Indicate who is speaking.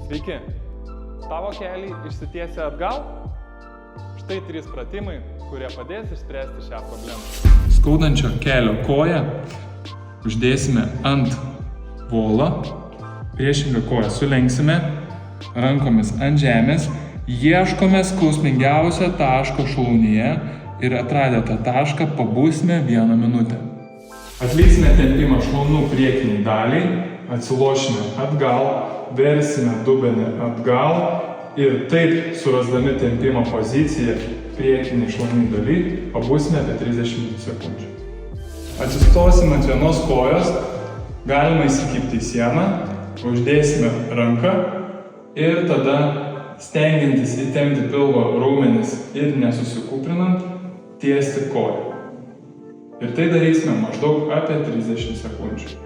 Speaker 1: Sveiki. Tavo kelį išsitiesia atgal? Štai 3 pratimai, kurie padės išspręsti šią problemą.
Speaker 2: Skaudančio kelio koją uždėsime ant volo, priešingą koją sulenksime, rankomis ant žemės, ieškome skausmingiausio taško šlaunyje ir atradę tą tašką pabūsime 1 minutę. Atliksime tempimą šlaunų priekiniai daliai, atsilošime atgal, versime dubenį atgal ir taip, surasdami tempimo poziciją priekiniai šlauniniai daly, pabūsime apie 30 sekundžių. Atsistosime ant vienos kojos, galima įsikibti į sieną, uždėsime ranką ir tada, stengiantis įtempti pilvo raumenis ir nesusikūprinant, tiesti koją. Ir tai darysime maždaug apie 30 sekundžių.